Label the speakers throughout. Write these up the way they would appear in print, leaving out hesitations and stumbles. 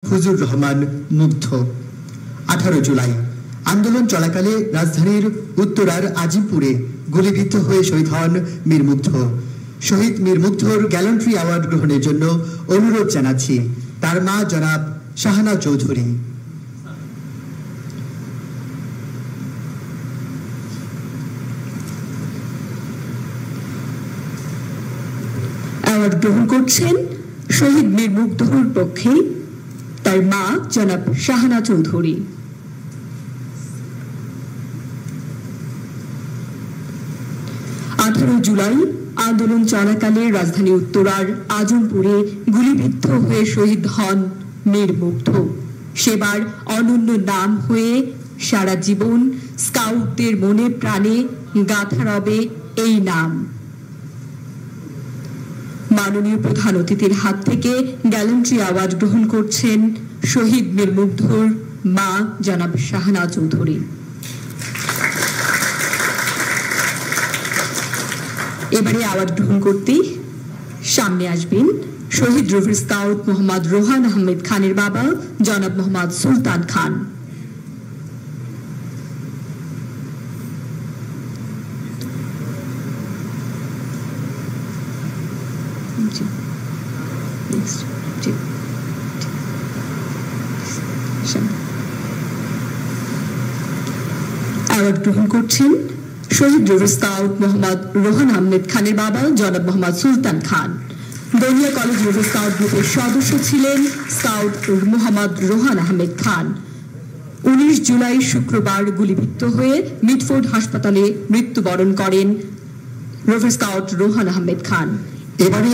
Speaker 1: ফজলুর রহমান মুগ্ধ। 18 জুলাই আন্দোলন চলাকালে রাজধানীর উত্তরার আজিমপুরে গুলিবিদ্ধ হয়ে শহীদ হন মীর মুগ্ধ। শহীদ মীর মুগ্ধর গ্যালান্ট্রি অ্যাওয়ার্ড গ্রহণের জন্য অনুরোধ জানাচ্ছি তার মা জনাব শাহানা চৌধুরী।
Speaker 2: অ্যাওয়ার্ড গ্রহণ করছেন শহীদ মীর মুগ্ধর পক্ষে তার মা জনাব শাহানা চৌধুরী। জুলাই আন্দোলন চলাকালে রাজধানী উত্তরার আজমপুরে গুলিবিদ্ধ হয়ে শহীদ হন মীর মুগ্ধ। সেবার অনন্য নাম হয়ে সারা জীবন স্কাউটদের মনে প্রাণে গাঁথা রবে এই নাম। মাননীয় প্রধান অতিথির হাত থেকে গ্যালান্ট্রি অ্যাওয়ার্ড গ্রহণ করছেন শহীদ মীর মুগ্ধর মা জনাব শাহানা চৌধুরী। এবারে অ্যাওয়ার্ড গ্রহণ করতে সামনে আসবেন শহীদ রফিক স্কাউট মোহাম্মদ রোহান আহমেদ খানের বাবা জনাব মোহাম্মদ সুলতান খান। অ্যাওয়ার্ড গ্রহণ করছেন শহীদ রফিক স্কাউট মোহাম্মদ রোহান আহমেদ খানের বাবা জনাব মোহাম্মদ সুলতান খান। দলিয়া কলেজ রফিক স্কাউট গ্রুপের সদস্য ছিলেন স্কাউট মোহাম্মদ রোহান আহমেদ খান। 19 জুলাই শুক্রবার গুলিবিদ্ধ হয়ে মিটফোর্ড হাসপাতালে মৃত্যুবরণ করেন রফিক স্কাউট রোহান আহমেদ খান।
Speaker 1: এবারে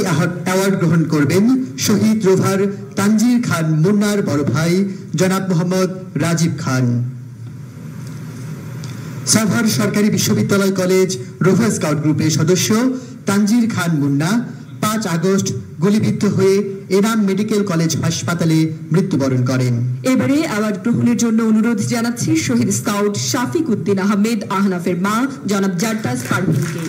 Speaker 1: অ্যাওয়ার্ড গ্রহণ করবেন শহীদ রোভার তানজির খান মুন্নার বড় ভাই জনাব মোহাম্মদ রাজীব খান। সাভার সরকারি বিশ্ববিদ্যালয় কলেজ রোভার স্কাউট গ্রুপের সদস্য তানজির খান মুন্না 5 আগস্ট গুলিবিদ্ধ হয়ে এনাম মেডিকেল কলেজ হাসপাতালে মৃত্যুবরণ করেন।
Speaker 2: এবারে অ্যাওয়ার্ড গ্রহণের জন্য অনুরোধ জানাচ্ছি শহীদ স্কাউট শাফিক উদ্দিন আহমেদ আহনাফের মা জনাব জারতাজ পারভিনকে।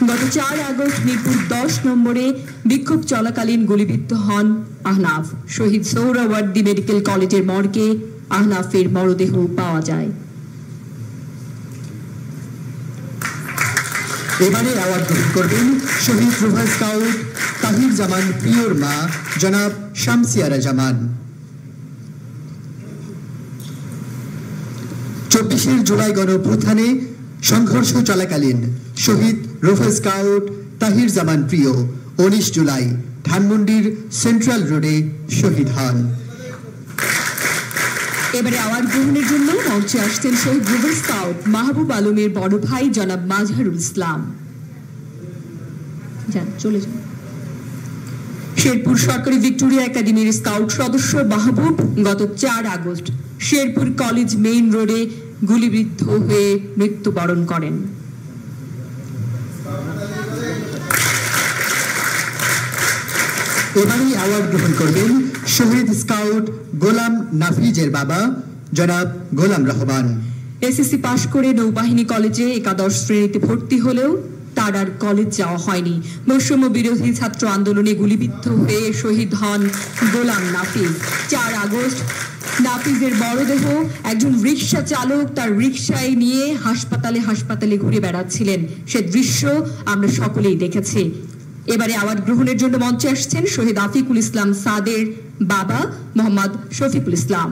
Speaker 2: গত 4 আগস্ট মিরপুর 10 নম্বরে বিক্ষোভ চলাকালীন গুলিবিদ্ধ হন আহনাফ। শহীদ সোহরাওয়ার্দী মেডিকেল কলেজের মর্গে আহনাফের মরদেহ পাওয়া যায়।
Speaker 1: এবারে অ্যাওয়ার্ড গ্রহণ করবেন শহীদ রোভার স্কাউট তাহির জামান প্রিয়র মা জনাব শামসিয়ারা জামান। 24 জুলাই গণঅভ্যুত্থানে সংঘর্ষ চলাকালীন শহীদ রোভার স্কাউট তাহির জামান প্রিয় 19 জুলাই ধানমন্ডির সেন্ট্রাল রোডে শহীদ হন।
Speaker 2: এবারে অ্যাওয়ার্ড গ্রহণের জন্য মঞ্চে আসছেন শহীদ রোভার স্কাউট মাহবুব আলমের বড় ভাই জনাব মাজহারুল ইসলাম। চলে যান। শেরপুর সরকারি ভিক্টোরিয়া একাডেমির স্কাউট সদস্য মাহবুব গত 4 আগস্ট শেরপুর কলেজ মেইন রোডে গুলিবিদ্ধ হয়ে মৃত্যুবরণ করেন।
Speaker 1: এবারে অ্যাওয়ার্ড গ্রহণ করবেন শহীদ স্কাউট গোলাম নাফিজের বাবা জনাব গোলাম রহমান।
Speaker 2: এসএসসি পাশ করে নৌবাহিনী কলেজে একাদশ শ্রেণীতে ভর্তি হলেও তার আর কলেজ যাওয়া হয়নি। বৈষম্য বিরোধী ছাত্র আন্দোলনে গুলিবিদ্ধ হয়ে শহীদ হন গোলাম নাফিজ। 4 আগস্ট নাফিজের মরদেহ একজন রিকশা চালক তার রিকশায় নিয়ে হাসপাতালে ঘুরে বেড়াচ্ছিলেন। সে দৃশ্য আমরা সকলেই দেখেছি। এবারে অ্যাওয়ার্ড গ্রহণের জন্য মঞ্চে আসছেন শহীদ আফিকুল ইসলাম সাদের বাবা Mohammad Shafikul Islam.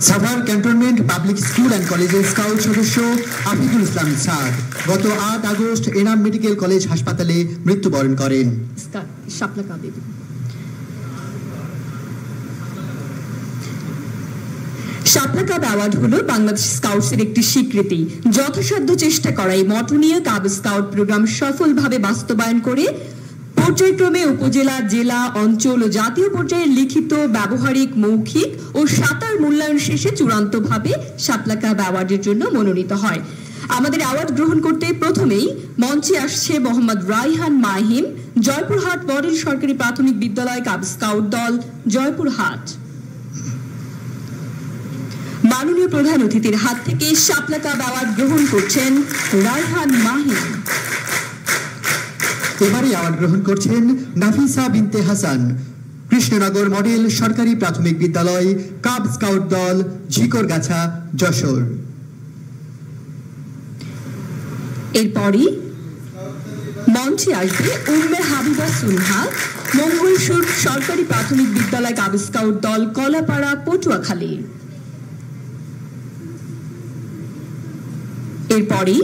Speaker 1: Savar cantonment public school and কলেজের স্কাউট সদস্য আফিকুল ইসলাম সাদ গত 8 আগস্ট এনাম মেডিকেল কলেজ হাসপাতালে মৃত্যুবরণ করেন।
Speaker 2: শাপলা কাব অ্যাওয়ার্ড হলো বাংলাদেশ স্কাউটসের একটি স্বীকৃতি। যথাসাধ্য চেষ্টা করাই মঠনীয় কাব স্কাউট প্রোগ্রাম সফলভাবে বাস্তবায়ন করে পর্যায়ক্রমে উপজেলা, জেলা, অঞ্চল ও জাতীয় পর্যায়ে লিখিত, ব্যবহারিক, মৌখিক ও সাঁতার মূল্যায়ন শেষে চূড়ান্তভাবে শাপলা কাব অ্যাওয়ার্ডের জন্য মনোনীত হয়। আমাদের অ্যাওয়ার্ড গ্রহণ করতে প্রথমেই মঞ্চে আসছে মোহাম্মদ রাইহান মাহিম, জয়পুরহাট মডেল সরকারি প্রাথমিক বিদ্যালয় কাব স্কাউট দল, জয়পুরহাট। মাননীয় প্রধান অতিথির হাত থেকে শাপলা কাব অ্যাওয়ার্ড গ্রহণ করছেন রাইহান মাহিম।
Speaker 1: এবারে অ্যাওয়ার্ড গ্রহণ করছেন নাফিসা বিনতে হাসান, কৃষ্ণনগর মডেল সরকারি প্রাথমিক বিদ্যালয়, কাব স্কাউট দল, ঝিকরগাছা, যশোর।
Speaker 2: এরপরই মঞ্চে আসবে উম্মে হাবিবা সুনহা, মঙ্গলসুর সরকারি প্রাথমিক বিদ্যালয় কাব স্কাউট দল, কলাপাড়া, পটুয়াখালী। এরপরই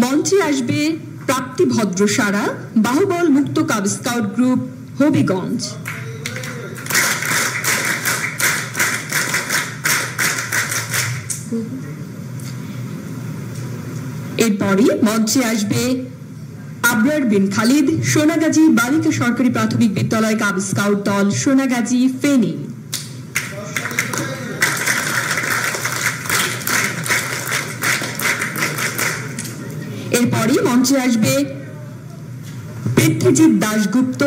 Speaker 2: মঞ্চে আসবে প্রাপ্তি ভদ্রসারা, বাহুবল মুক্ত কাব স্কাউট গ্রুপ, হবিগঞ্জ। এরপরই মঞ্চে আসবে আবরার বিন খালিদ, সোনাগাজী বালিকা সরকারি প্রাথমিক বিদ্যালয় কাব স্কাউট দল, সোনাগাজী, ফেনী। এরপরই মঞ্চে আসবে পৃথ্বীজিৎ দাশগুপ্ত,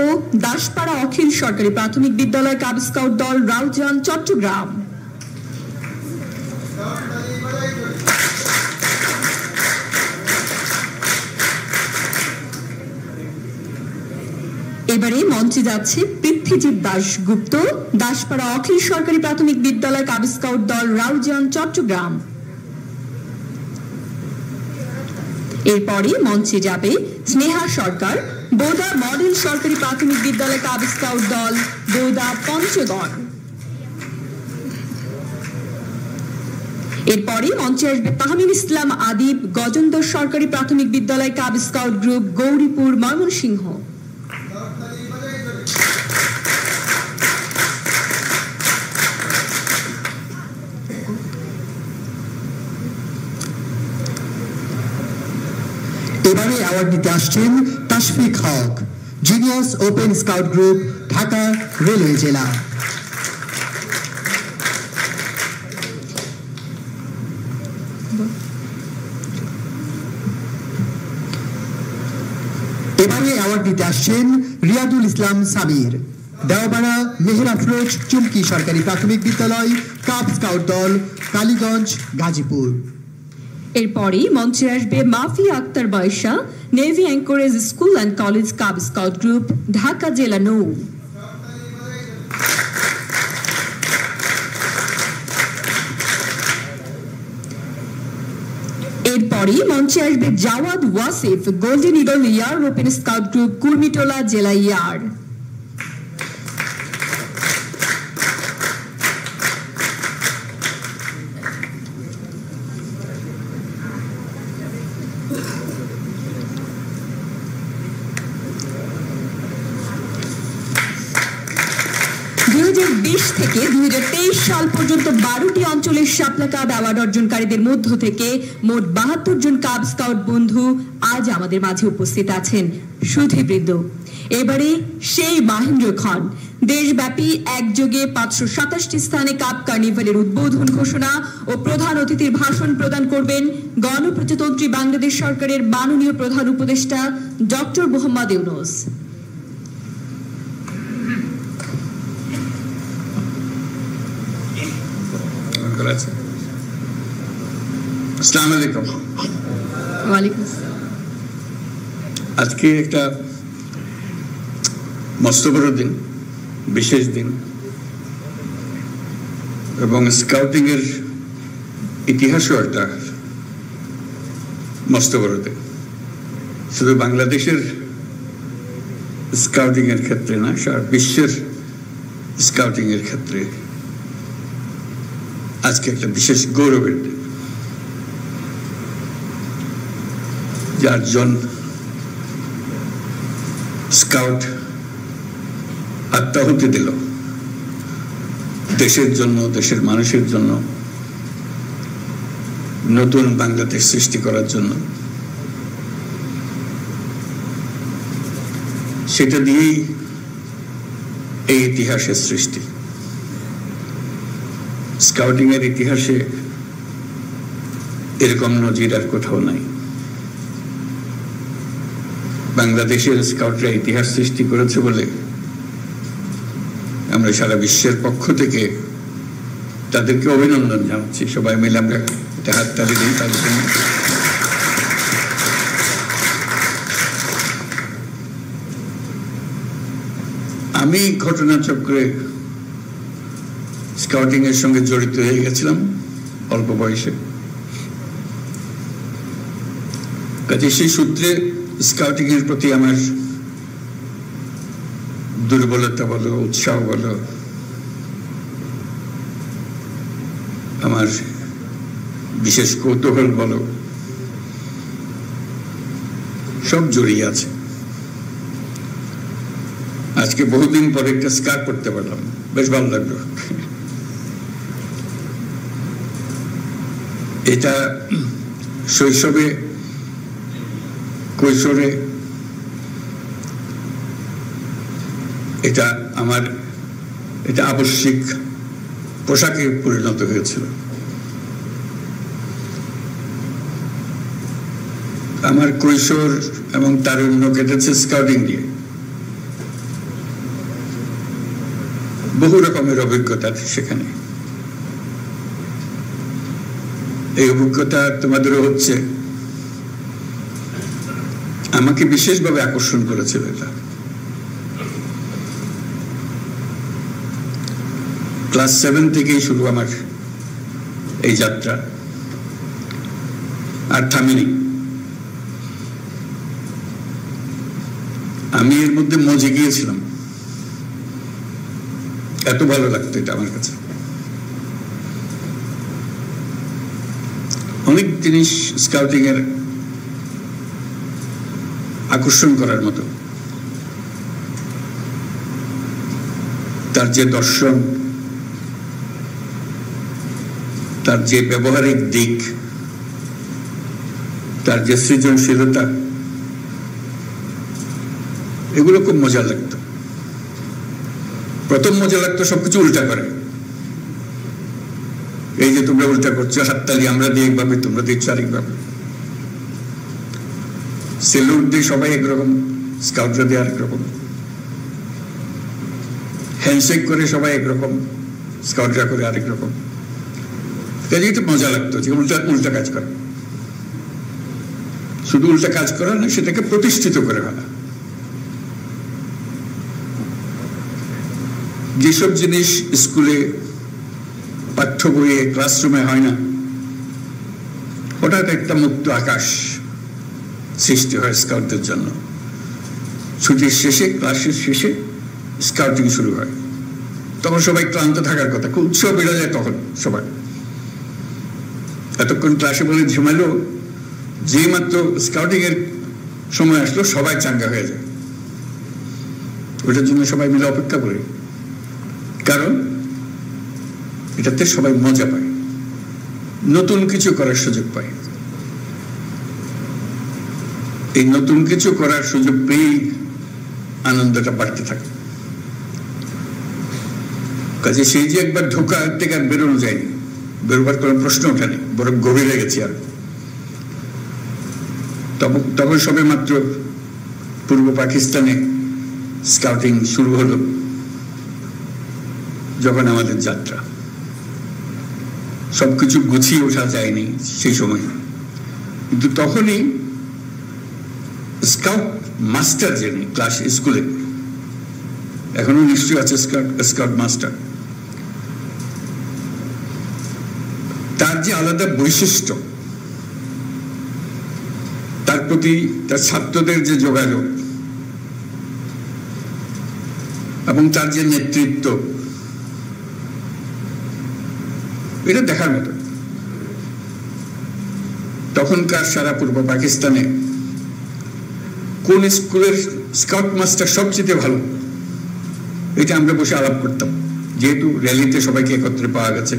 Speaker 2: দাসপাড়া অখিল সরকারি প্রাথমিক বিদ্যালয় কাব স্কাউট দল, রাউজান, চট্টগ্রাম। এবারে মঞ্চে যাচ্ছে পৃথ্বীজিৎ দাশগুপ্ত, দাসপাড়া অখিল সরকারি প্রাথমিক বিদ্যালয় কাব স্কাউট দল, রাউজান, চট্টগ্রাম। এরপরে মঞ্চে যাবে স্নেহা সরকার, বোদা মডেল সরকারি প্রাথমিক বিদ্যালয় কাব স্কাউট দল, বোদা, পঞ্চগড়। এরপরে মঞ্চে আসবে তাহমিন ইসলাম আদিব, গজেন্দর সরকারি প্রাথমিক বিদ্যালয় cub scout group, Gouripur, Mymensingh.
Speaker 1: এবারে অ্যাওয়ার্ড নিতে আসছেন Tashfiq Haque, genius open scout group, Dhaka railway জেলা। এবারে অ্যাওয়ার্ড নিতে আসছেন রিয়াদুল ইসলাম সামির, দেওয়াপাড়া মেহের আফরোজ চুমকি সরকারি প্রাথমিক বিদ্যালয়, কাব স্কাউট দল, কালীগঞ্জ, গাজীপুর।
Speaker 2: এরপরই মঞ্চে আসবে মাফিয়া আক্তার বয়সা, navy anchorage school and college cub scout group, Dhaka জেলা, নৌ। এরপরই মঞ্চে আসবে Jawad Wasif, golden eagle air open scout group, Kurmitola জেলা, ইয়ার। থেকে 2023 সাল পর্যন্ত 12টি অঞ্চলের শাপলা কাব অ্যাওয়ার্ড অর্জনকারীদের মধ্য থেকে মোট 72 জন কাব স্কাউট বন্ধু আজ আমাদের মাঝে উপস্থিত আছেন। সুধীবৃন্দ, এবারে সেই মাহেন্দ্রক্ষণ দেশব্যাপী একযোগে 527টি স্থানে কাব কার্নিভালের উদ্বোধন ঘোষণা ও প্রধান অতিথির ভাষণ প্রদান করবেন গণপ্রজাতন্ত্রী বাংলাদেশ সরকারের মাননীয় প্রধান উপদেষ্টা ডক্টর মোহাম্মদ ইউনূস।
Speaker 3: আসসালামু আলাইকুম।
Speaker 2: ওয়ালাইকুম।
Speaker 3: আজকে একটা মস্ত বড় দিন, বিশেষ দিন, এবং স্কাউটিং এর ইতিহাসও একটা মস্ত বড় দিন। শুধু বাংলাদেশের স্কাউটিং এর ক্ষেত্রে না, সারা বিশ্বের স্কাউটিং এর ক্ষেত্রে আজকে একটা বিশেষ গৌরবের দিন। 4 জন স্কাউট আত্মাহুতি দিল দেশের জন্য, দেশের মানুষের জন্য, নতুন বাংলাদেশ সৃষ্টি করার জন্য। সেটা দিয়েই এই ইতিহাসের সৃষ্টি। স্কাউটিং এর ইতিহাসে এরকম নজির আর কোথাও নাই। বাংলাদেশের স্কাউটরা ইতিহাস সৃষ্টি করেছে বলে আমরা সারা বিশ্বের পক্ষ থেকে তাদেরকে অভিনন্দন জানাচ্ছি। সবাই মিলে আমরা এটা হাততালি দিই তাদের জন্য। আমি ঘটনাচক্রে স্কাউটিং এর সঙ্গে জড়িত হয়ে গেছিলাম অল্প বয়সে। কাজে সেই সূত্রে স্কাউটিং এর প্রতি আমার দুর্বলতা বলো, উৎসাহ বলো, আমার বিশেষ কৌতূহল বলো, সব জড়িয়ে আছে। আজকে বহুদিন পরে একটা স্কার্ট পরতে পারলাম, বেশ ভালো লাগলো। এটা শৈশবে, কৈশোরে এটা আমার এটা আবশ্যিক পোশাকে পরিণত হয়েছিল। আমার কৈশোর এবং তারুণ্য কেটেছে স্কাউটিং দিয়ে। বহু রকমের অভিজ্ঞতা সেখানে। এই অভিজ্ঞতা তোমাদেরও হচ্ছে। আমাকে বিশেষভাবে আকর্ষণ করেছিল এটা। ক্লাস 7 থেকেই শুরু আমার এই যাত্রা, আর থামেনি। আমি এর মধ্যে মজে গিয়েছিলাম, এত ভালো লাগতো এটা আমার কাছে। অনেক জিনিস স্কাউটিং এর আকর্ষণ করার মতো। তার যে দর্শন, তার যে ব্যবহারিক দিক, তার যে সৃজনশীলতা, এগুলো খুব মজা লাগতো। প্রথম মজা লাগতো সবকিছু উল্টা করে। এই যে তোমরা উল্টা করছো, হাততালি আমরা দিই একভাবে, তোমরা দিচ্ছ আরেকভাবে। সেলুট দিয়ে সবাই একরকম, স্কাউটরা দিয়ে আরেক রকম। হ্যান্ডশেক করে সবাই একরকম, স্কাউটরা করে আরেক রকম। কাজে একটু মজা লাগতো যে উল্টা উল্টা কাজ করা। শুধু উল্টা কাজ করা না, সেটাকে প্রতিষ্ঠিত করে ফেলা। যেসব জিনিস স্কুলে, পাঠ্য বইয়ে, ক্লাসরুমে হয় না, হঠাৎ একটা মুক্ত আকাশ সৃষ্টি হয় স্কাউটদের জন্য। ছুটির শেষে, ক্লাসের শেষে স্কাউটিং শুরু হয়। তখন সবাই ক্লান্ত থাকার কথা, খুব উৎসাহ বেড়ে যায় তখন সবাই। এতক্ষণ ক্লাসে বলে ঝিমাইলো, যে মাত্র স্কাউটিং এর সময় আসলো সবাই চাঙ্গা হয়ে যায়। ওটার জন্য সবাই মিলে অপেক্ষা করে, কারণ এটাতে সবাই মজা পায়, নতুন কিছু করার সুযোগ পায়। এই নতুন কিছু করার সুযোগ পেয়ে আনন্দটা বাড়তে থাকে। কাজে সেই যে একবার ঢোকা থেকে আর বেরোনো যায়নি, বেরোবার কোনো প্রশ্ন ওঠেনি, বরং গভীরে গেছি। আর তখন সবে মাত্র পূর্ব পাকিস্তানে স্কাউটিং শুরু হলো, যখন আমাদের যাত্রা। সবকিছু গুছিয়ে ওঠা যায়নি সেই সময়, কিন্তু তখনই স্কাউট মাস্টার, যিনি ক্লাস স্কুলে, এখনো নিশ্চয়ই আছে স্কাউট মাস্টার, তার যে আলাদা বৈশিষ্ট্য, তার প্রতি তার ছাত্রদের যে যোগাযোগ এবং তার যে নেতৃত্ব, এটা দেখার মতো। তখনকার সারা পূর্ব পাকিস্তানে কোন স্কুলের স্কাউট মাস্টার সবচেয়ে ভালো, এটা আমরা বসে আলাপ করতাম। যেহেতু র্যালিতে সবাইকে একত্রে পাওয়া গেছে,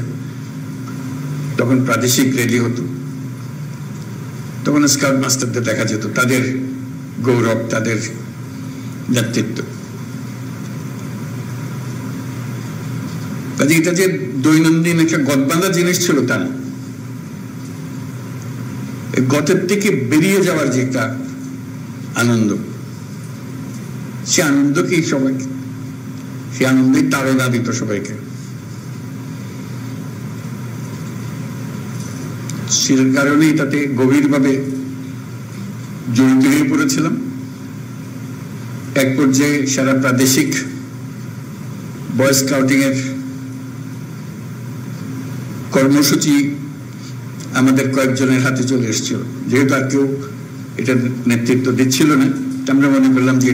Speaker 3: তখন প্রাদেশিক র্যালি হতো, তখন স্কাউট মাস্টারদের দেখা যেত, তাদের গৌরব, তাদের নেতৃত্ব। কাজে এটা যে দৈনন্দিন একটা গদবাঁধা জিনিস ছিল তা না। গতের থেকে বেরিয়ে যাওয়ার যে একটা আনন্দ, সে আনন্দকেই সবাইকে, সে আনন্দেই তাড়না দিত সবাইকে। সে কারণেই তাতে গভীরভাবে জড়িত হয়ে পড়েছিলাম। এক পর্যায়ে সারা প্রাদেশিক বয় স্কাউটিং এর কর্মসূচি আমাদের কয়েকজনের হাতে চলে এসেছিল, যেহেতু আর কেউ এটা নেতৃত্ব দিচ্ছিল না, আমরা মনে করলাম যে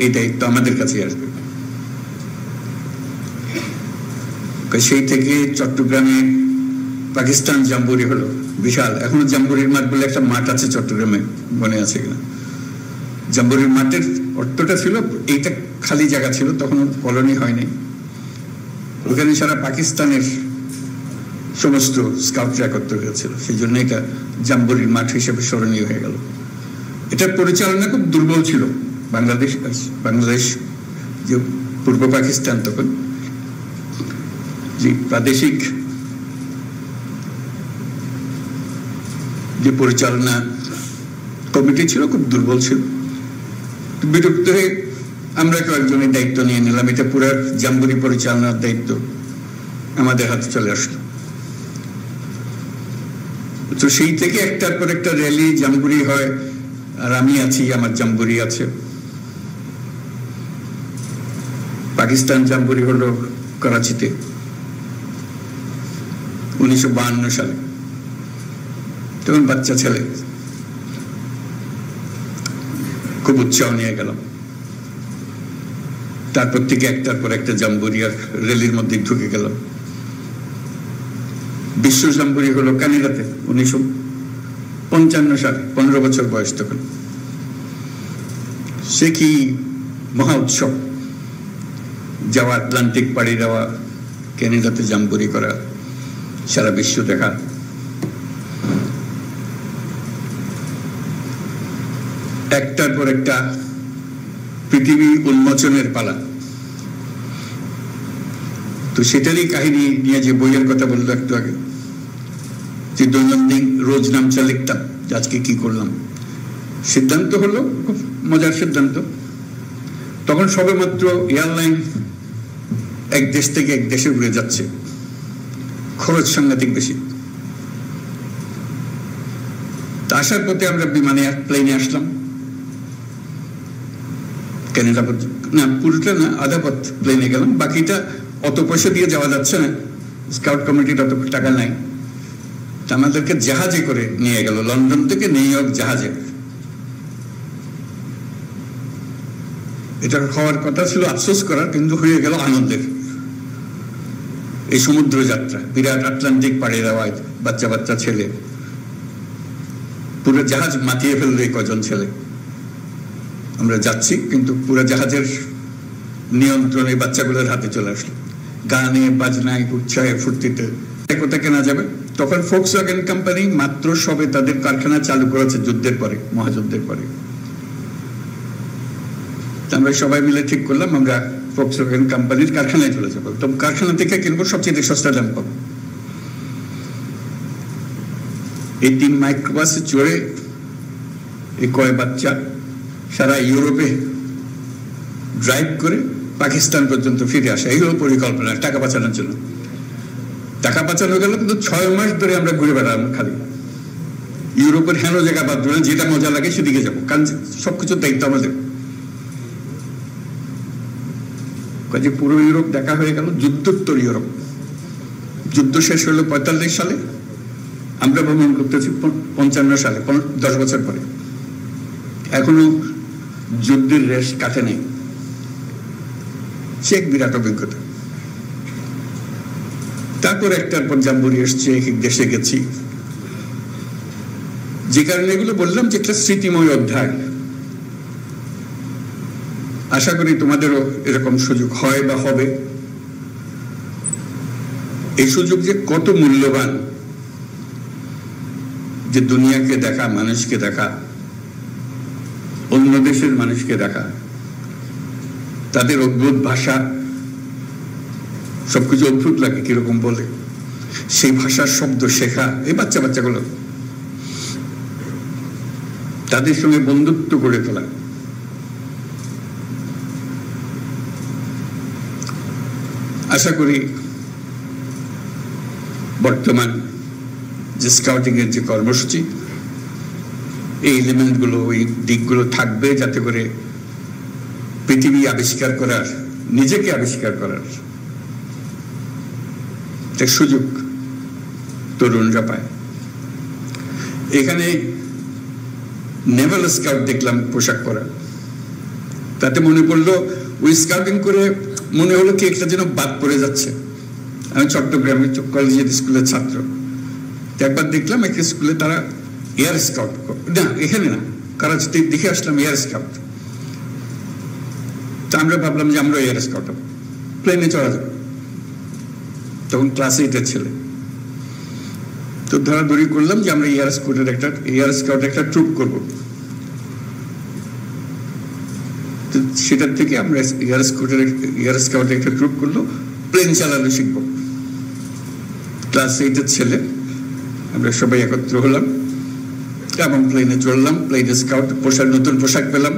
Speaker 3: এই দায়িত্ব আমাদের কাছে আসবে। সেই থেকে চট্টগ্রামে পাকিস্তান জাম্বুরি হলো, বিশাল, এখনো জাম্বুরির মাঠ বলে একটা মাঠ আছে চট্টগ্রামে, মনে আছে কিনা? জাম্বুরির মাঠের অর্থটা ছিল এইটা খালি জায়গা ছিল, তখন কলোনি হয়নি, ওখানে সারা পাকিস্তানের সমস্ত স্কাউটরা একত্র হয়েছিল, সেই জন্য এটা জাম্বুরির মাঠ হিসেবে স্মরণীয় হয়ে গেল। এটার পরিচালনা খুব দুর্বল ছিল। বাংলাদেশ যে পূর্ব পাকিস্তান, তখন যে প্রাদেশিক যে পরিচালনা কমিটি ছিল খুব দুর্বল ছিল। বিরক্ত হয়ে আমরা কয়েকজনের দায়িত্ব নিয়ে নিলাম, এটা পুরো জাম্বুরি পরিচালনার দায়িত্ব আমাদের হাতে চলে আসলো। তো সেই থেকে একটার পর একটা র্যালি জাম্বুরি হয়, আর আমি আছি, আমার জাম্বুরি আছে। পাকিস্তান জাম্বুরি হলো করাচিতে 1952 সালে, তখন বাচ্চা ছেলে, খুব উৎসাহ নিয়ে গেলাম। তারপর থেকে একটার পর একটা জাম্বুরি আর র্যালির মধ্যে ঢুকে গেলাম। বিশ্ব জাম্বুরি হলো কানাডাতে 1955 সালে, 15 বছর বয়স তখন। সে কি মহা উৎসব, যাওয়া, আটলান্টিক পাড়ি দেওয়া, ক্যানাডাতে জাম্বুরি করা, সারা বিশ্ব দেখা। একটার পর একটা পৃথিবী উন্মোচনের পালা। তো সেটারই কাহিনী নিয়ে যে বইয়ের কথা বললো একটু আগে, যে দৈনন্দিন রোজ নামচা লিখতাম যে আজকে কি করলাম। সিদ্ধান্ত হলো, খুব মজার সিদ্ধান্ত, তখন সবে মাত্র এয়ারলাইন এক দেশ থেকে এক দেশে উড়ে যাচ্ছে, খরচ সাংঘাতিক বেশি। আসার পথে আমরা বিমানে, প্লেনে আসলাম ক্যানাডা পর্যন্ত, না পুরোটা না, আধা পথ প্লেনে গেলাম, বাকিটা অত পয়সা দিয়ে যাওয়া যাচ্ছে না, স্কাউট কমিটির অত টাকা নাই। আমাদেরকে জাহাজে করে নিয়ে গেল, লন্ডন থেকে নিউ ইয়র্ক জাহাজে। এটা হওয়ার কথা ছিল আফসোস করার, কিন্তু হয়ে গেল আনন্দের। এই সমুদ্র যাত্রা, বিরাট আটলান্টিক পাড়ি দেওয়া, বাচ্চা বাচ্চা ছেলে, পুরো জাহাজ মাতিয়ে ফেললো এই কজন ছেলে। আমরা যাচ্ছি, কিন্তু পুরো জাহাজের নিয়ন্ত্রণে বাচ্চাগুলোর হাতে চলে আসলো, গানে বাজনায় উৎসাহে ফুর্তিতে। কোথায় কেনা যাবে? তখন ফোক্সওয়াগন কোম্পানি মাত্র সবে তাদের কারখানা চালু করেছে যুদ্ধের পরে, মহাযুদ্ধের পরে। আমরা সবাই মিলে ঠিক করলাম আমরা ফোক্সওয়াগন কোম্পানির কারখানায় চলে যাবো, তো কারখানা থেকে কিনবো, সবচেয়ে সস্তা দাম পাবো। এই 3 মাইক্রোবাসে চড়ে এই কয় বাচ্চা সারা ইউরোপে ড্রাইভ করে পাকিস্তান পর্যন্ত ফিরে আসা, এই হলো পরিকল্পনা, টাকা বাঁচানোর জন্য। টাকা বাঁচানো গেল, কিন্তু 6 মাস ধরে আমরা ঘুরে বেড়ালাম খালি ইউরোপের হেন জায়গা বাদ ধরে, যেটা মজা লাগে সেদিকে যাবো, কারণ সবকিছুর দায়িত্ব আমাদের। কাজে পুরো ইউরোপ দেখা হয়ে গেল, যুদ্ধোত্তর ইউরোপ। যুদ্ধ শেষ হলো 45 সালে, আমরা ভ্রমণ করতেছি 55 সালে, 10 বছর পরে। এখনো যুদ্ধের রেশ কাটে নেই, সে এক বিরাট অভিজ্ঞতা। তারপর একটার পর জাম্বুরি এসছে, এক দেশে গেছি, যে কারণে এগুলো বললাম যে একটা স্মৃতিময় অধ্যায়। আশা করি তোমাদেরও এরকম সুযোগ হয় বা হবে। এই সুযোগ যে কত মূল্যবান, যে দুনিয়াকে দেখা, মানুষকে দেখা, অন্য দেশের মানুষকে দেখা, তাদের অদ্ভুত ভাষা, সবকিছু অদ্ভুত লাগে, কিরকম বলে, সেই ভাষার শব্দ শেখা, এই বাচ্চাগুলো, তাদের সঙ্গে বন্ধুত্ব গড়ে তোলা। আশা করি বর্তমান যে স্কাউটিং এর যে কর্মসূচি, এই এলিমেন্টগুলো, এই দিকগুলো থাকবে, যাতে করে পৃথিবী আবিষ্কার করার নিজেকে আবিষ্কার করার একটা সুযোগ তরুণরা পায়। এখানে নেভাল স্কাউট দেখলাম পোশাক পরা, তাতে মনে পড়লো ওই স্কাউটিং করে মনে হলো কি একটা যেন বাদ পড়ে যাচ্ছে। আমি চট্টগ্রামে কলেজের স্কুলের ছাত্র, একবার দেখলাম একটা স্কুলে তারা এয়ার স্কাউট, না এখানে না করাচিতে দেখে আসলাম এয়ার স্কাউট। তা আমরা ভাবলাম যে আমরা এয়ার স্কাউট হবো, প্লেনে চড়া যাবে। তখন ক্লাস 8-এর ছেলে, তো ধরাধরি করলাম যে আমরা এয়ার স্কাউট একটা ট্রুপ করবো। সেটার থেকে আমরা এয়ার স্কাউটের একটা ট্রুপ করলো, প্লেন চালানো শিখবো। ক্লাস 8-এর ছেলে আমরা সবাই একত্র হলাম এবং প্লেনে চললাম। প্লেনে স্কাউট নতুন পোশাক পেলাম,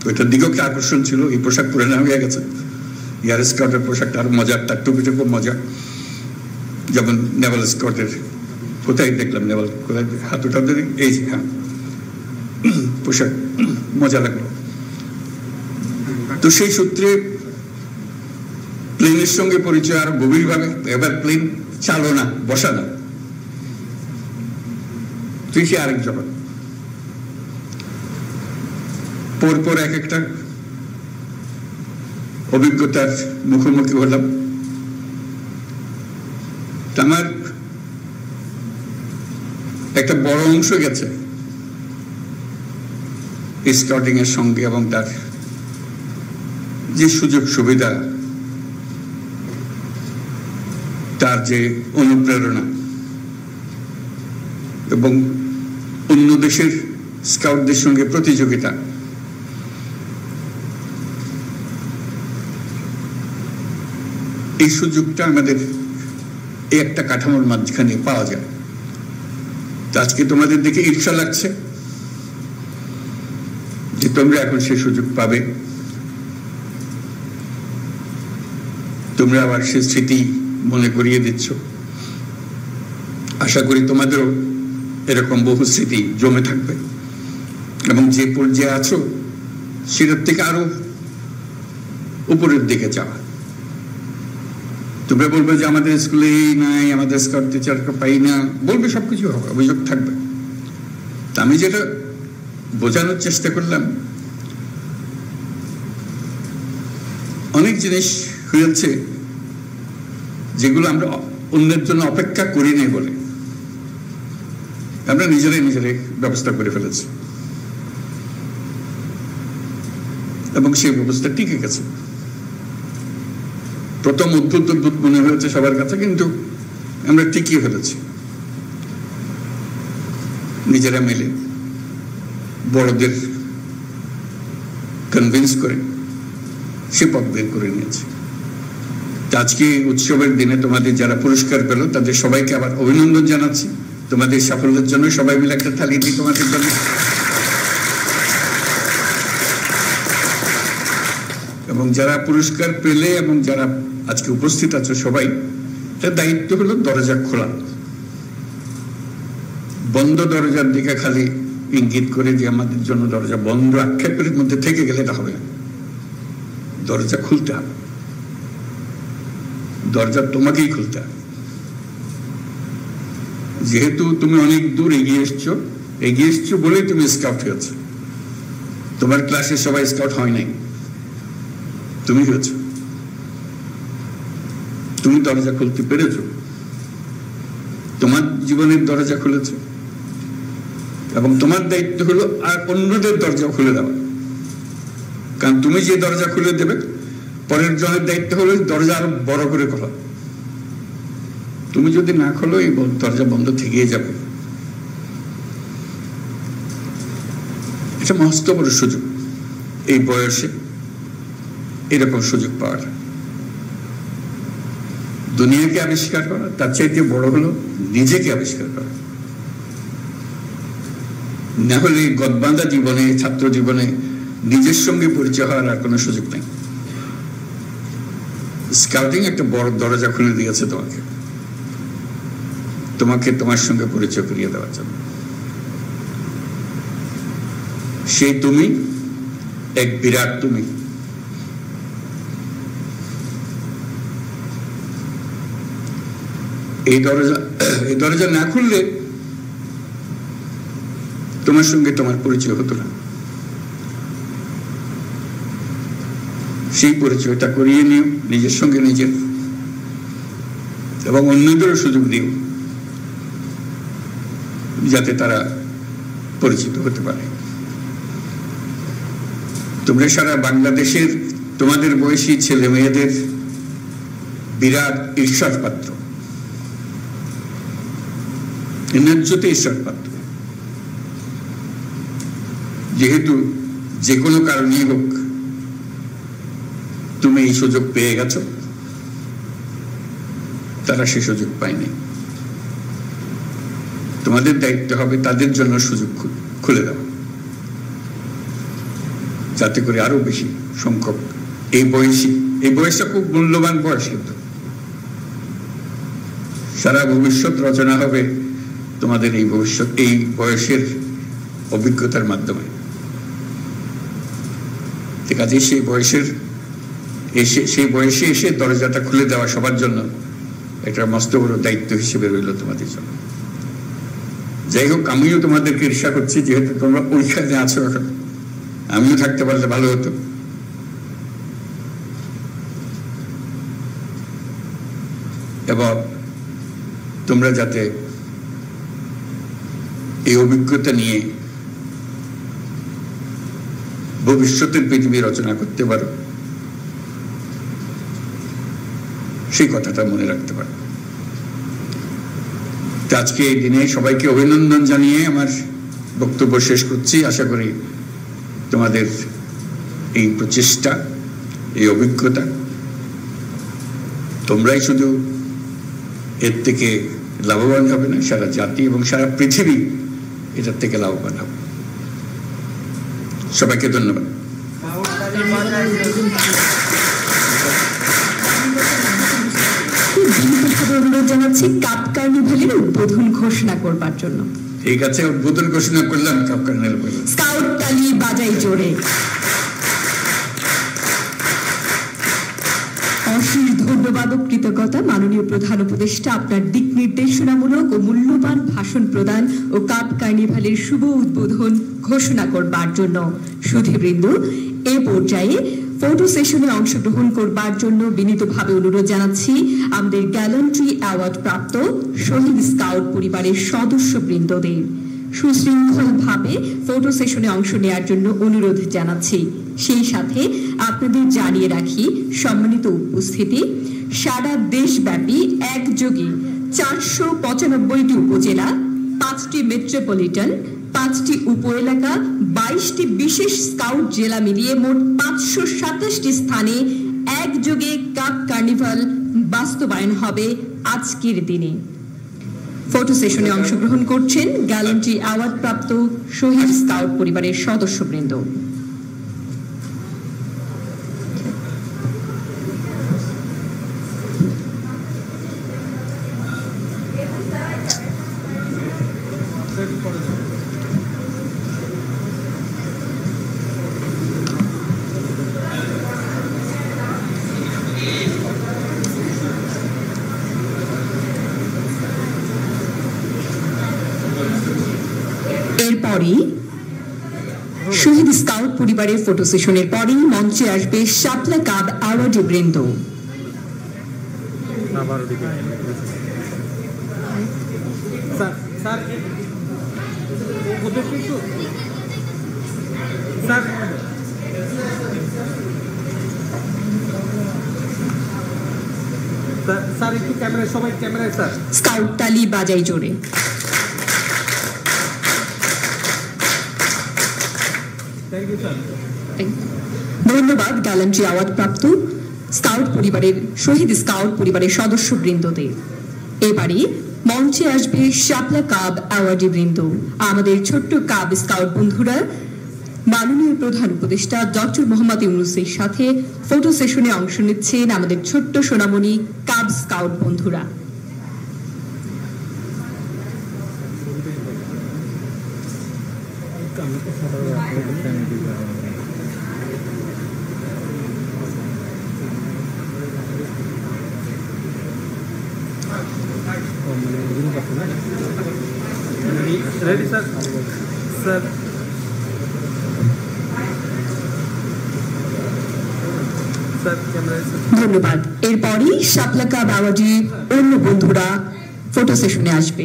Speaker 3: ওইটার দিকেও একটা আকর্ষণ ছিল। এই পোশাক পরে না হয়ে গেছে, এয়ার স্কাউটের পোশাকটা আরো মজার, তার টুপিটা খুব মজা। যেমন নেভাল স্কাউটের কোথায় দেখলাম, নেভাল কোথায় হাতুটা ধরে এই যে, হ্যাঁ পোশাক মজা লাগলো। তো সেই সূত্রে প্লেনের সঙ্গে পরিচয় আরো গভীরভাবে। এবার প্লেন চালনা, বসা না, তুই সে আরেক জগৎ। পরপর এক একটা অভিজ্ঞতার মুখোমুখি হলাম। আমার একটা বড় অংশ গেছে স্কাউটিং এর সঙ্গে, এবং তার যে সুযোগ সুবিধা, তার যে অনুপ্রেরণা এবং অন্য দেশের স্কাউটদের সঙ্গে প্রতিযোগিতা, এই সুযোগটা আমাদের এই একটা কাঠামোর মাঝখানে পাওয়া যায়। আজকে তোমাদের দেখে ঈর্ষা লাগছে যে তোমরা এখন সে সুযোগ পাবে। তোমরা আবার সে স্মৃতি মনে করিয়ে দিচ্ছ। আশা করি তোমাদেরও এরকম বহু স্মৃতি জমে থাকবে এবং যে পর্যায়ে আছো সেটার থেকে আরো উপরের দিকে যাওয়া। তোমরা বলবে যে আমাদের স্কুলে নাই, আমাদের স্কাউট টিচারকে পাই না, বলবে, সবকিছু হবে, অভিযোগ থাকবে। তা আমি যেটা বোঝানোর চেষ্টা করলাম, অনেক জিনিস হয়েছে যেগুলো আমরা অন্যের জন্য অপেক্ষা করি নাই বলে আমরা নিজেরাই ব্যবস্থা করে ফেলেছি এবং সেই ব্যবস্থা টিকে গেছে। প্রথম অদ্ভুত মনে হয়েছে সবার কাছে, কিন্তু আমরা টিকিয়ে ফেলেছি নিজেরা মিলে, বড়দের কনভিন্স করে সে পথ বের করে নিয়েছে। আজকে উৎসবের দিনে তোমাদের যারা পুরস্কার পেল তাদের সবাইকে আবার অভিনন্দন জানাচ্ছি। তোমাদের সাফল্যের জন্য সবাই মিলে একটা তালি দিই তোমাদের জন্য। এবং যারা পুরস্কার পেলে এবং যারা আজকে উপস্থিত আছো সবাই, তার দায়িত্ব হলো দরজা খোলা। বন্ধ দরজার দিকে খালি ইঙ্গিত করে যে আমাদের জন্য দরজা বন্ধ আক্ষেপের মধ্যে থেকে গেলে এটা হবে না। দরজা খুলতে হবে, দরজা তোমাকেই খুলতে হবে। যেহেতু তুমি অনেক দূর এগিয়ে এসছো বলেই তুমি স্কাউট হয়েছো। তোমার ক্লাসে সবাই স্কাউট হয় নাই, তুমি হয়েছো। তুমি দরজা খুলতে পেরেছো, তোমার জীবনের দরজা খুলেছো এবং তোমার দায়িত্ব হলো আর অন্যদের দরজা খুলে দেওয়া। কারণ তুমি যে দরজা খুলে দেবে, পরের জনের দায়িত্ব হলো দরজা আরো বড় করে খোলা। তুমি যদি না খোলো, এই দরজা বন্ধ থেকেই যাবে। এটা মস্ত বড় সুযোগ এই বয়সে এরকম সুযোগ পাওয়ার। দুনিয়াকে আবিষ্কার করা, তার চাইতে বড় হলো নিজেকে আবিষ্কার করা। না হলে গদবাঁধা জীবনে, ছাত্র জীবনে নিজের সঙ্গে পরিচয় হওয়ার আর কোনো সুযোগ নেই। স্কাউটিং একটা বড় দরজা খুলে দিয়েছে তোমাকে তোমার সঙ্গে পরিচয় করিয়ে দেওয়ার জন্য। সেই তুমি এক বিরাট তুমি, এই দরজা না খুললে তোমার সঙ্গে তোমার পরিচয় হতো না। সেই পরিচয়টা করিয়ে নিও নিজের সঙ্গে নিজের, এবং অন্যদেরও সুযোগ দিও যাতে তারা পরিচিত হতে পারে। তোমরা সারা বাংলাদেশের তোমাদের বয়সী ছেলে মেয়েদের বিরাট ঈর্ষার পাত্র, ন্যায্যতে ঈর্ষার পাত্র। যেহেতু যে কোনো কারণেই হোক তুমি এই সুযোগ পেয়ে গেছো, তারা সে সুযোগ পায়নি। তোমাদের দায়িত্ব হবে তাদের জন্য সুযোগ খুলে দেওয়া, যাতে করে আরো বেশি সংখ্যক এই বয়সটা খুব মূল্যবান বয়স, কিন্তু সারা ভবিষ্যৎ রচনা হবে তোমাদের এই বয়সের অভিজ্ঞতার মাধ্যমে। ঠিক আছে, সেই বয়সে এসে দরজাটা খুলে দেওয়া সবার জন্য একটা মস্ত বড় দায়িত্ব হিসেবে রইল তোমাদের জন্য। যাই হোক, আমিও তোমাদেরকে ঈর্ষা করছি, যেহেতু তোমরা ওইখানে আছো এখন। আমিও থাকতে পারলে ভালো হতো। এবং তোমরা যাতে এই অভিজ্ঞতা নিয়ে ভবিষ্যতের পৃথিবী রচনা করতে পারো, সেই কথাটা মনে রাখতে পারো। আজকে এই দিনে সবাইকে অভিনন্দন জানিয়ে আমার বক্তব্য শেষ করছি। আশা করি তোমাদের এই প্রচেষ্টা, এই অভিজ্ঞতা, তোমরাই শুধু এর থেকে লাভবান হবে না, সারা জাতি এবং সারা পৃথিবী এটার থেকে লাভবান হবে। সবাইকে ধন্যবাদ।
Speaker 2: অনুরোধ জানাচ্ছি কাপ কার্নিভালের উদ্বোধন ঘোষণা করবার জন্য।
Speaker 3: ঠিক আছে, উদ্বোধন ঘোষণা করলাম কাপ কার্নিভাল।
Speaker 2: স্কাউট তালি বাজাই জোরে। অশেষ ধন্যবাদ ও কৃতজ্ঞতা মাননীয় প্রধান উপদেষ্টা, আপনার দিক নির্দেশনামূলক ও মূল্যবান ভাষণ প্রদান ও কাপ কার্নিভালের শুভ উদ্বোধন ঘোষণা করবার জন্য। সুধীবৃন্দ, এ পর্যায়ে ফটো সেশনে অংশগ্রহণ করবার জন্য বিনীতভাবে অনুরোধ জানাচ্ছি আমাদের গ্যালান্ট্রি অ্যাওয়ার্ড প্রাপ্ত শহীদ স্কাউট পরিবারের সদস্যবৃন্দদের। সুশৃঙ্খলভাবে ফটো সেশনে অংশ নেওয়ার জন্য অনুরোধ জানাচ্ছি। সেই সাথে আপনাদের জানিয়ে রাখি, সম্মানিত উপস্থিতি, সারা দেশব্যাপী একযোগে 495টি উপজেলা, 5টি মেট্রোপলিটন, 5টি উপএলাকা, 22টি বিশেষ স্কাউট জেলা মিলিয়ে মোট 527টি স্থানে একযোগে কাপ কার্নিভাল বাস্তবায়ন হবে আজকের দিনে। ফটো সেশনে অংশগ্রহণ করছেন গ্যালান্ট্রি অ্যাওয়ার্ড প্রাপ্ত শহীদ স্কাউট পরিবারের সদস্যবৃন্দ। এরপরই শহীদ স্কাউট পরিবারের ফটো সেশনের পরেই মঞ্চে আসবে শাপলা কাপ অ্যাওয়ার্ডি বৃন্দ। স্কাউট তালি বাজাই জোরে। ধন্যবাদ গ্যালান্ট্রি অ্যাওয়ার্ড প্রাপ্ত স্কাউট পরিবারের শহীদ স্কাউট পরিবারের সদস্যবৃন্দদের। এবারে মঞ্চে আসবে শাপলা কাব অ্যাওয়ার্ডি বৃন্দ। আমাদের ছোট্ট কাব স্কাউট বন্ধুরা মাননীয় প্রধান উপদেষ্টা ডক্টর মোহাম্মদ ইউনূসের সাথে ফটো সেশনে অংশ নিচ্ছেন আমাদের ছোট্ট সোনামণি কাব স্কাউট বন্ধুরা।
Speaker 4: Thank you. Ready, sir? Sir.
Speaker 2: ধন্যবাদ। এরপরই শাপলা কাব আওয়াজে অন্য বন্ধুরা ফটো সেশনে আসবে।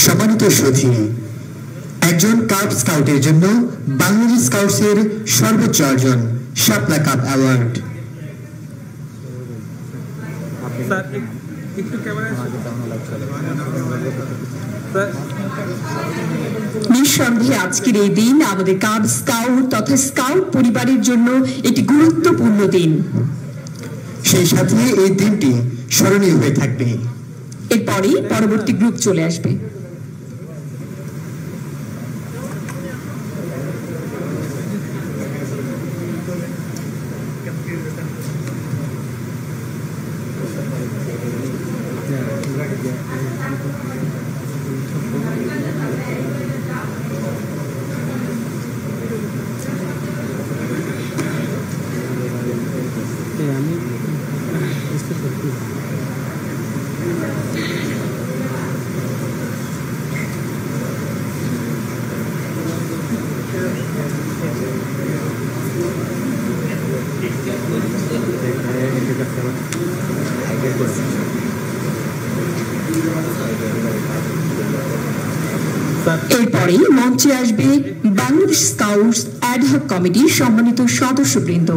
Speaker 1: সম্মানিত সুধী, একজন কাব স্কাউটের জন্য বাংলাদেশ স্কাউটসের সর্বোচ্চ অর্জন শাপলা কাব অ্যাওয়ার্ড।
Speaker 2: নিঃসন্দেহে আজকের এই দিন আমাদের কাব স্কাউট তথা স্কাউট পরিবারের জন্য একটি গুরুত্বপূর্ণ দিন।
Speaker 1: সেই সাথে এই দিনটি স্মরণীয় হয়ে থাকবে।
Speaker 2: এরপরই পরবর্তী গ্রুপ চলে আসবে। এরপরেই মঞ্চে আসবে বাংলাদেশ স্কাউটস অ্যাডহক কমিটির সম্মানিত সদস্যবৃন্দ।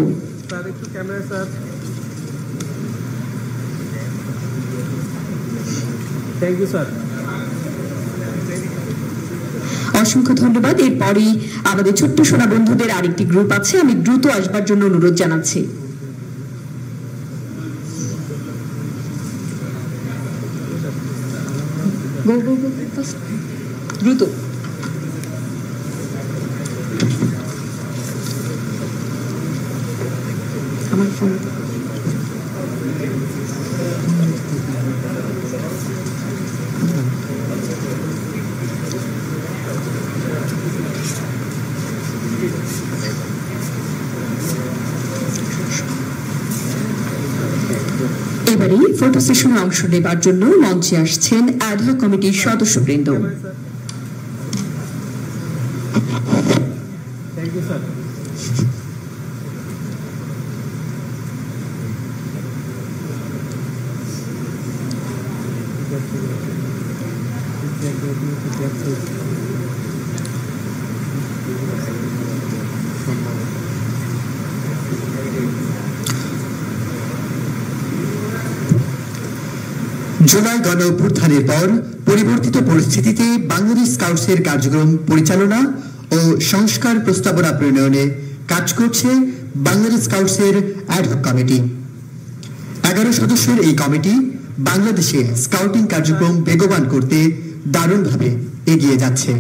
Speaker 2: অসংখ্য ধন্যবাদ। এরপরই আমাদের ছোট্ট সোনা বন্ধুদের আরেকটি গ্রুপ আছে, আমি দ্রুত আসবার জন্য অনুরোধ জানাচ্ছি। দ্রুত আমার ফোন এবারে ফটো সেশনে অংশ নেবার জন্য মঞ্চে আসছেন অ্যাডহক কমিটির সদস্যবৃন্দ।
Speaker 1: জুলাই গণ অভ্যুত্থানের পর পরিবর্তিত পরিস্থিতিতে বাংলাদেশ স্কাউটসের কার্যক্রম পরিচালনা ও সংস্কার প্রস্তাবনা প্রণয়নে কাজ করছে বাংলাদেশ স্কাউটসের অ্যাডহক কমিটি। 11 সদস্যের এই কমিটি বাংলাদেশে স্কাউটিং কার্যক্রম বেগবান করতে দারুণভাবে এগিয়ে যাচ্ছে।